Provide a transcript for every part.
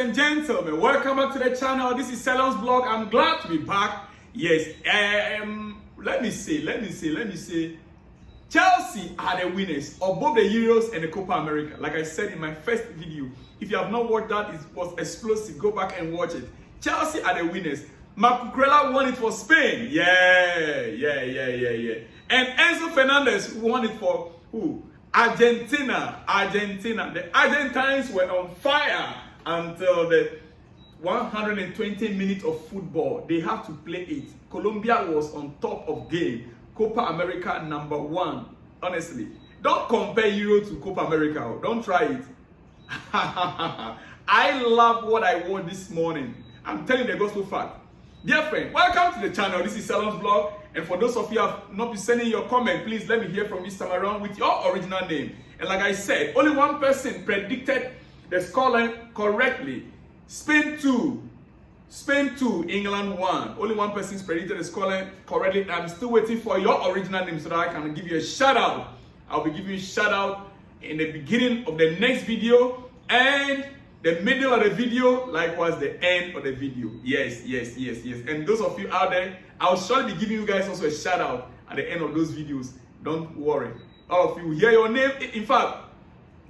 and gentlemen, welcome back to the channel. This is Salon's Blog. I'm glad to be back. Yes, let me say, Chelsea are the winners of both the Euros and the Copa America. Like I said in my first video, if you have not watched that, it was explosive. Go back and watch it. Chelsea are the winners. Marc Cucurella won it for Spain. Yeah. And Enzo Fernandez won it for who? Argentina. The Argentines were on fire until the 120 minutes of football. They have to play it. Colombia was on top of game. Copa America #1. Honestly, don't compare Euro to Copa America. Don't try it. I love what I wore this morning. I'm telling the gospel fact. Dear friend, welcome to the channel. This is Salon's Blog. And for those of you who have not been sending your comment, please let me hear from this time around with your original name. And like I said, only one person predicted the scoreline correctly. Spain 2, England 1. Only one person predicted the scoreline correctly. I'm still waiting for your original name so that I can give you a shout out. I'll be giving you a shout out in the beginning of the next video and the middle of the video, likewise the end of the video. Yes. And those of you out there, I'll surely be giving you guys also a shout out at the end of those videos. Don't worry. All of you will hear your name. In fact,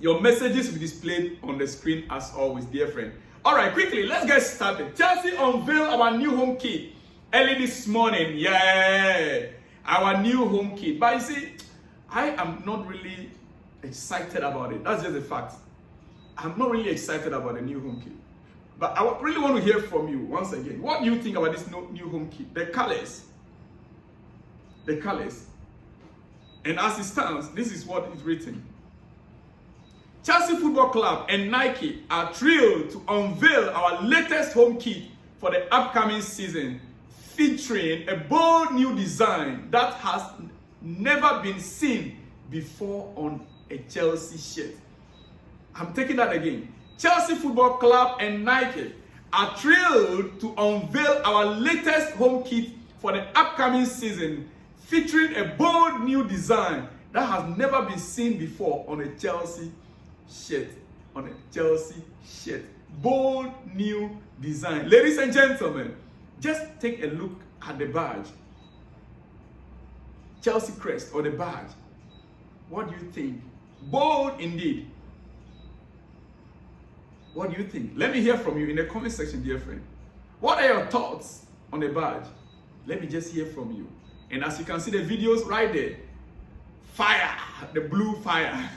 your messages will be displayed on the screen as always, dear friend. All right, quickly, let's get started. Chelsea unveiled our new home kit early this morning. Yeah, our new home kit. But you see, I am not really excited about it. That's just a fact. I'm not really excited about the new home kit. But I really want to hear from you once again. What do you think about this new home kit? The colors. And as it stands, this is what is written. Chelsea Football Club and Nike are thrilled to unveil our latest home kit for the upcoming season, featuring a bold new design that has never been seen before on a Chelsea shirt. I'm taking that again. Chelsea Football Club and Nike are thrilled to unveil our latest home kit for the upcoming season, featuring a bold new design that has never been seen before on a Chelsea shirt. Bold new design. Ladies and gentlemen, just take a look at the badge. Chelsea crest or the badge. What do you think? Bold indeed. What do you think? Let me hear from you in the comment section, dear friend. What are your thoughts on the badge? Let me just hear from you. And as you can see the videos right there, fire, the blue fire.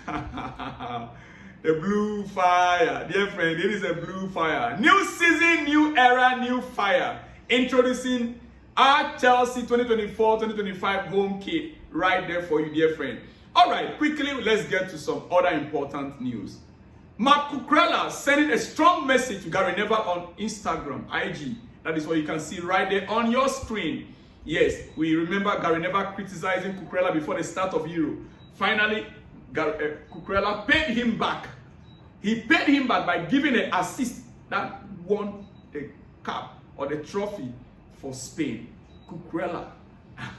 The blue fire, dear friend, it is a blue fire. New season, new era, new fire. Introducing our Chelsea 2024-2025 home kit right there for you, dear friend. All right, quickly, let's get to some other important news. Marc Cucurella sending a strong message to Gary Neville on Instagram, IG. That is what you can see right there on your screen. Yes, we remember Gary Neville criticizing Cucurella before the start of Euro. Finally, Cucurella paid him back. He paid him back by giving an assist that won the cup or the trophy for Spain. Cucurella.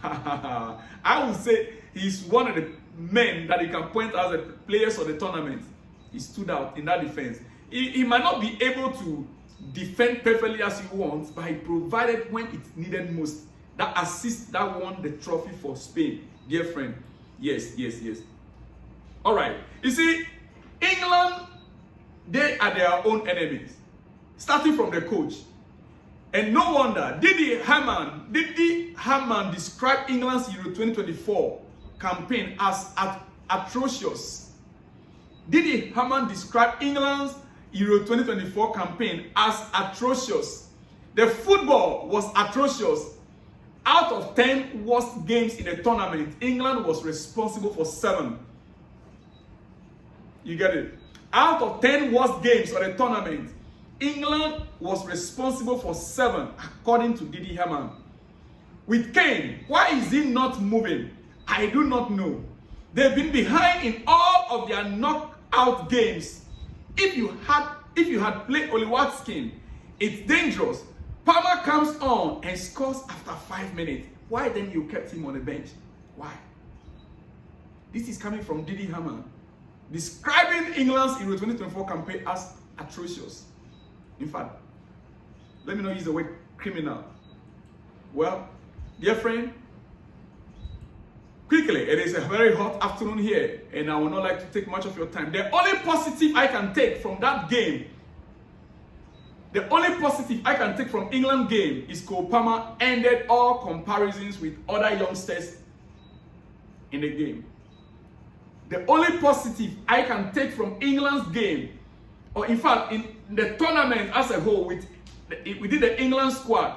I would say he's one of the men that you can point out as the players of the tournament. He stood out in that defense. He might not be able to defend perfectly as he wants, but he provided when it needed most. That assist that won the trophy for Spain, dear friend. Yes. All right. You see, England, they are their own enemies, starting from the coach. And no wonder, Didi Hamann described England's Euro 2024 campaign as atrocious. Didi Hamann described England's Euro 2024 campaign as atrocious. The football was atrocious. Out of 10 worst games in the tournament, England was responsible for 7. You get it? Out of 10 worst games of the tournament, England was responsible for 7, according to Didi Hamann. With Kane, why is he not moving? I do not know. They've been behind in all of their knockout games. If you had played Oli Watkins, it's dangerous. Palmer comes on and scores after 5 minutes. Why then you kept him on the bench? Why? This is coming from Didi Hamann, describing England's Euro 2024 campaign as atrocious. In fact, let me not use the word criminal. Well, dear friend, quickly, it is a very hot afternoon here, and I will not like to take much of your time. The only positive I can take from that game, England game is Cole Palmer ended all comparisons with other youngsters in the game. The only positive I can take from England's game, or in fact in the tournament as a whole within the England squad,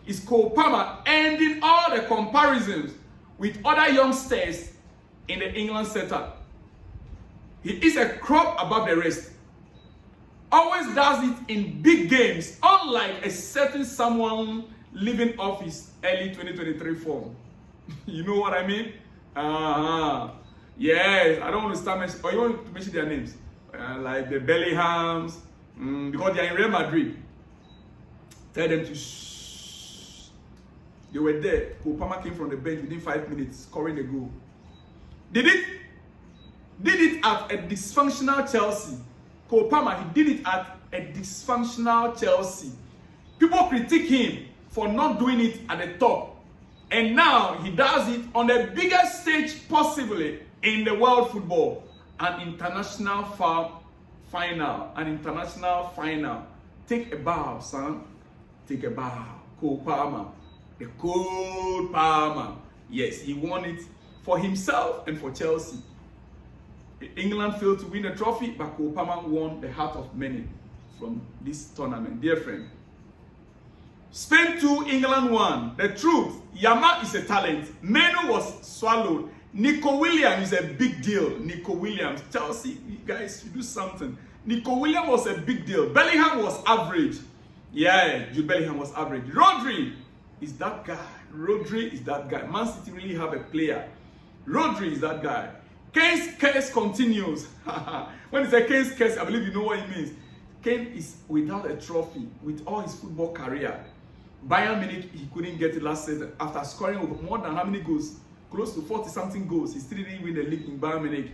is Cole Palmer ending all the comparisons with other youngsters in the England setup. He is a crop above the rest. Always does it in big games, unlike a certain someone living off his early 2023 form. You know what I mean? Yes, I don't want to start mentioning, or you want to mention their names, like the Bellinghams, because they are in Real Madrid. Tell them to shh. They were there. Cole Palmer came from the bench within 5 minutes, scoring a goal. Did it at a dysfunctional Chelsea. Cole Palmer, he did it at a dysfunctional Chelsea. People critique him for not doing it at the top. And now he does it on the biggest stage possibly in the world football. An international final. Take a bow, son. Take a bow. Cole Palmer. The Cole Palmer. Yes, he won it for himself and for Chelsea. England failed to win a trophy, but Cole Palmer won the heart of many from this tournament. Dear friend, Spain 2, England 1. The truth, Yama is a talent. Menu was swallowed. Nico William is a big deal. Nico Williams, Chelsea, you guys, you do something. Nico William was a big deal. Bellingham was average. Yeah, Jude Bellingham was average. Rodri is that guy. Man City really have a player. Rodri is that guy. Kane's case continues. When it's a Kane's case, I believe you know what it means. Kane is without a trophy with all his football career. Bayern Munich, he couldn't get it last season after scoring over more than how many goals? Close to 40-something goals. He still didn't win the league in Bayern Munich.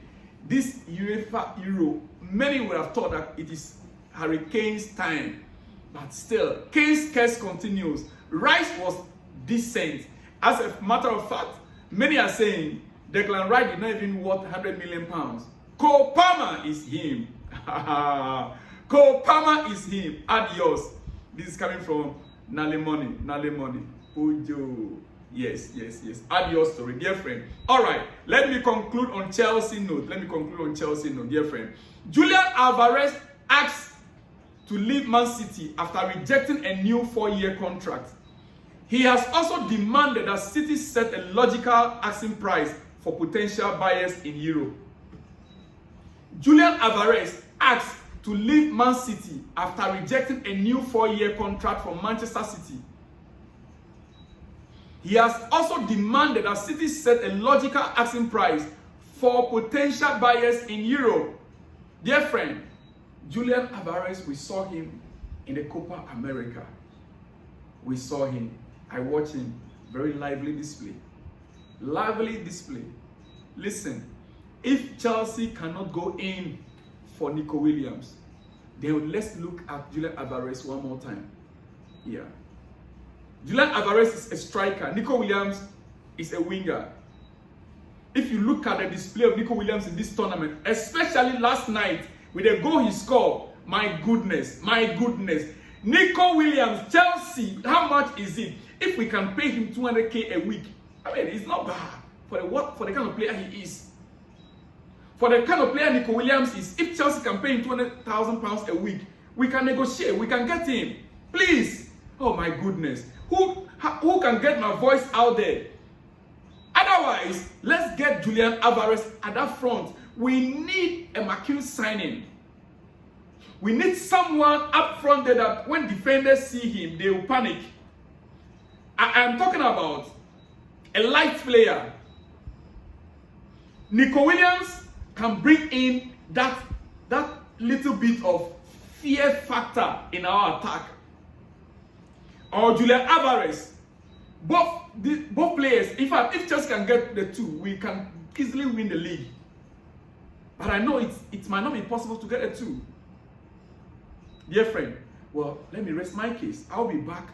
This UEFA Euro, many would have thought that it is Harry Kane's time. But still, Kane's case continues. Rice was decent. As a matter of fact, many are saying Declan Rice did not even worth £100 million. Cole Palmer is him. Cole Palmer is him. Adios. This is coming from Nale Money. Ojo. Yes. Adios story, dear friend. All right, let me conclude on Chelsea note. Dear friend. Julian Alvarez asked to leave Man City after rejecting a new 4-year contract. He has also demanded that City set a logical asking price for potential buyers in Europe. Julian Alvarez asked to leave Man City after rejecting a new 4-year contract from Manchester City. He has also demanded that City set a logical asking price for potential buyers in Europe. Dear friend, Julian Alvarez, we saw him in the Copa America. We saw him. I watched him. Very lively display. Listen, if Chelsea cannot go in for Nico Williams, then let's look at Julian Alvarez one more time. Yeah. Julian Alvarez is a striker. Nico Williams is a winger. If you look at the display of Nico Williams in this tournament, especially last night with the goal he scored, my goodness. Nico Williams, Chelsea, how much is it? If we can pay him 200k a week, I mean, it's not bad for the kind of player he is. For the kind of player Nico Williams is, if Chelsea can pay him £200,000 a week, we can negotiate, we can get him. Please. Oh my goodness. Who can get my voice out there? Otherwise, let's get Julian Alvarez at that front. We need a McHugh signing. We need someone up front there that when defenders see him, they will panic. I'm talking about a light player. Nico Williams can bring in that little bit of fear factor in our attack. Or Julian Alvarez. Both players, in fact, if Chelsea can get the two, we can easily win the league. But I know it might not be possible to get a two. Dear friend, Well, let me rest my case. I'll be back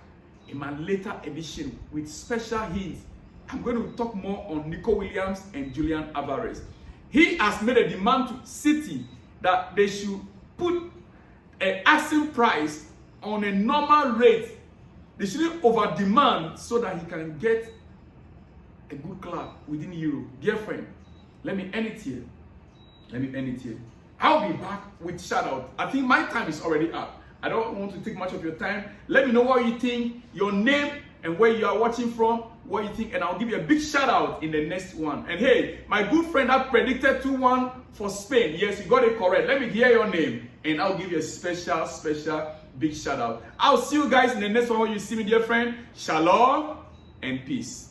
in my later edition with special hints. I'm going to talk more on Nico Williams and Julian Alvarez. He has made a demand to City that they should put an asking price on a normal rate. They shouldn't over demand so that he can get a good club within Europe. Dear friend, let me end it here. I'll be back with shout out. I think my time is already up. I don't want to take much of your time. Let me know what you think, your name and where you are watching from, what you think, and I'll give you a big shout out in the next one. And hey, my good friend that predicted 2-1 for Spain. Yes, you got it correct. Let me hear your name and I'll give you a special big shout out. I'll see you guys in the next one when you see me, dear friend. Shalom and peace.